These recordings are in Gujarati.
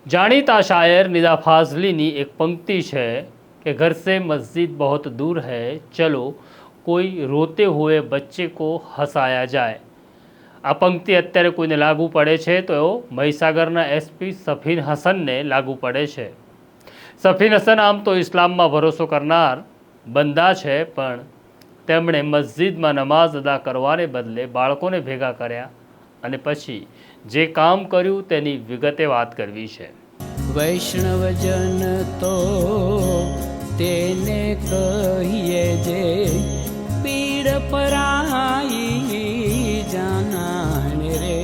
जानीता शायर निदा फाजली एक पंक्ति है कि घर से मस्जिद बहुत दूर है, चलो कोई रोते हुए बच्चे को हसाया जाए। आ पंक्ति अत्यारे कोईने लागू पड़े छे तो મહીસાગરના એસપી સફીન હસનને लागू पड़े छे। સફીન હસન आम तो इस्लाम में भरोसो करनार बंदा है, पण તેમણે મસ્જિદમાં નમાઝ અદા કરવાને બદલે બાળકોને ભેગા કર્યા અને પછી જે કામ કર્યું તેની વિગતે વાત કરવી છે। વૈષ્ણવજન તો તેને કહીએ જે પીડ પરાઈ જાનાને રે।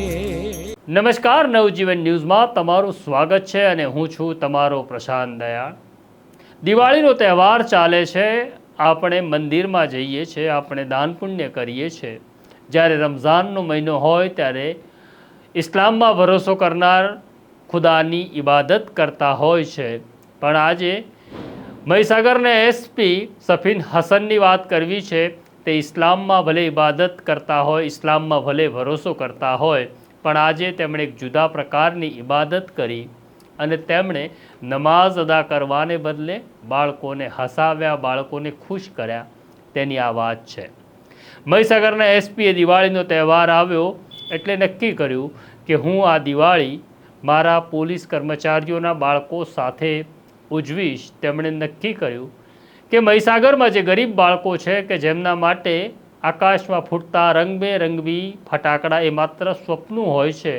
નમસ્કાર, નવજીવન ન્યૂઝમાં તમારું સ્વાગત છે અને હું છું તમારો પ્રશાંત દયાળ। દિવાળીનો તહેવાર ચાલે છે, આપણે મંદિરમાં જઈએ છીએ, આપણે દાન પુણ્ય કરીએ છીએ। જ્યારે રમઝાનનો મહિનો હોય ત્યારે ઇસ્લામમાં ભરોસો કરનાર ખુદાની ઇબાદત કરતા હોય છે। પણ આજે મહીસાગરના એસપી સફીન હસનની વાત કરવી છે। તે ઇસ્લામમાં ભલે ઇબાદત કરતા હોય, ઇસ્લામમાં ભલે ભરોસો કરતા હોય, પણ આજે તેમણે એક જુદા પ્રકારની ઇબાદત કરી અને તેમણે નમાઝ અદા કરવાને બદલે બાળકોને હસાવ્યા, બાળકોને ખુશ કર્યા। તેની આ વાત છે। મહીસાગરના એસપીએ દિવાળીનો તહેવાર આવ્યો એટલે નક્કી કર્યું કે હું આ દિવાળી મારા પોલીસ કર્મચારીઓના બાળકો સાથે ઉજવીશ। તેમણે નક્કી કર્યું કે મહીસાગરમાં જે ગરીબ બાળકો છે કે જેમના માટે આકાશમાં ફૂટતા રંગબેરંગી ફટાકડા એ માત્ર સ્વપ્નું હોય છે,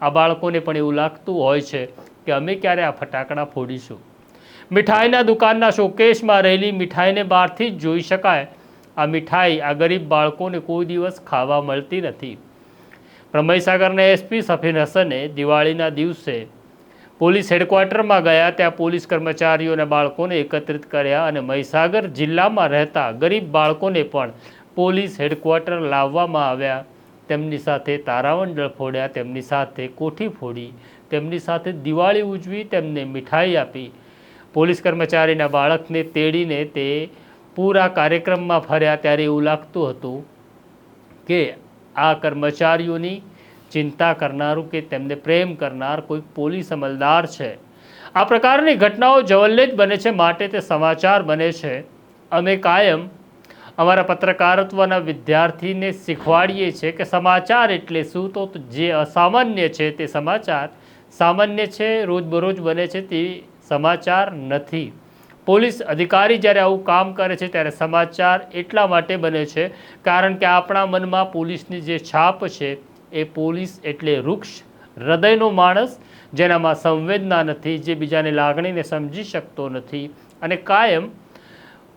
આ બાળકોને પણ એવું લાગતું હોય છે કે અમે ક્યારે આ ફટાકડા ફોડીશું। મીઠાઈના દુકાનના શોકેશમાં રહેલી મીઠાઈને બહારથી જ જોઈ શકાય। આ મીઠાઈ આ ગરીબ બાળકોને કોઈ દિવસ ખાવા મળતી નથી। પણ મહીસાગરના એસપી સફીન હસને દિવાળીના દિવસે પોલીસ હેડક્વાર્ટરમાં ગયા, ત્યાં પોલીસ કર્મચારીઓ અને બાળકોને એકત્રિત કર્યા અને મહીસાગર જિલ્લામાં રહેતા ગરીબ બાળકોને પણ પોલીસ હેડક્વાર્ટર લાવવામાં આવ્યા। તેમની સાથે તારામંડળ ફોડ્યા, તેમની સાથે કોઠી ફોડી, તેમની સાથે દિવાળી ઉજવી, તેમને મીઠાઈ આપી। પોલીસ કર્મચારીના બાળકને તેડીને તે પૂરા કાર્યક્રમમાં ફર્યા ત્યારે એવું લાગતું હતું કે આ કર્મચારીઓની ચિંતા કરનારું કે તેમને પ્રેમ કરનાર કોઈ પોલીસ અમલદાર છે। આ પ્રકારની ઘટનાઓ જવલ્લે જ બને છે, માટે તે સમાચાર બને છે। અમે કાયમ અમારા પત્રકારત્વના વિદ્યાર્થીને શીખવાડીએ છીએ કે સમાચાર એટલે શું, તો જે અસામાન્ય છે તે સમાચાર સામાન્ય છે, રોજબરોજ બને છે તે સમાચાર નથી। પોલીસ અધિકારી જ્યારે આવું કામ કરે છે ત્યારે સમાચાર એટલા માટે બને છે કારણ કે આપણા મનમાં પોલીસની જે છાપ છે એ પોલીસ એટલે વૃક્ષ, હૃદયનો માણસ, જેનામાં સંવેદના નથી, જે બીજાની લાગણીને સમજી શકતો નથી અને કાયમ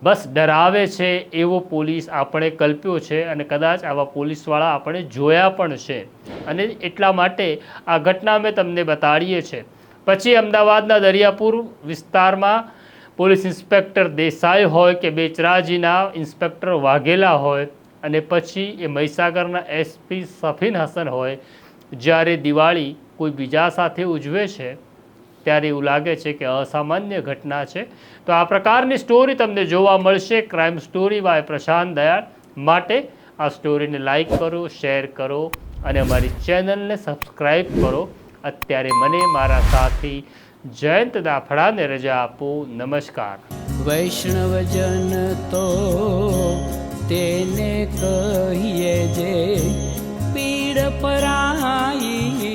બસ ડરાવે છે એવો પોલીસ આપણે કલ્પ્યો છે અને કદાચ આવા પોલીસવાળા આપણે જોયા પણ છે અને એટલા માટે આ ઘટના મેં તમને બતાડીએ છે। પછી અમદાવાદના દરિયાપુર વિસ્તારમાં પોલીસ ઇન્સ્પેક્ટર દેસાઈ હોય કે બેચરાજીના ઇન્સ્પેક્ટર વાઘેલા હોય અને પછી એ મહીસાગરના એસપી સફીન હસન હોય, જ્યારે દિવાળી કોઈ બીજા સાથે ઉજવે છે ત્યારે એવું લાગે છે કે અસામાન્ય ઘટના છે। તો આ પ્રકારની સ્ટોરી તમને જોવા મળશે ક્રાઇમ સ્ટોરી બાય પ્રશાંત દયાળ। માટે આ સ્ટોરીને લાઈક કરો, શેર કરો અને અમારી ચેનલને સબસ્ક્રાઈબ કરો। અત્યારે મને મારા સાથી જયંત દાફડાને રજા આપો। નમસ્કાર। વૈષ્ણવજન તો તેને કહીએ જે પીડ પરાઈ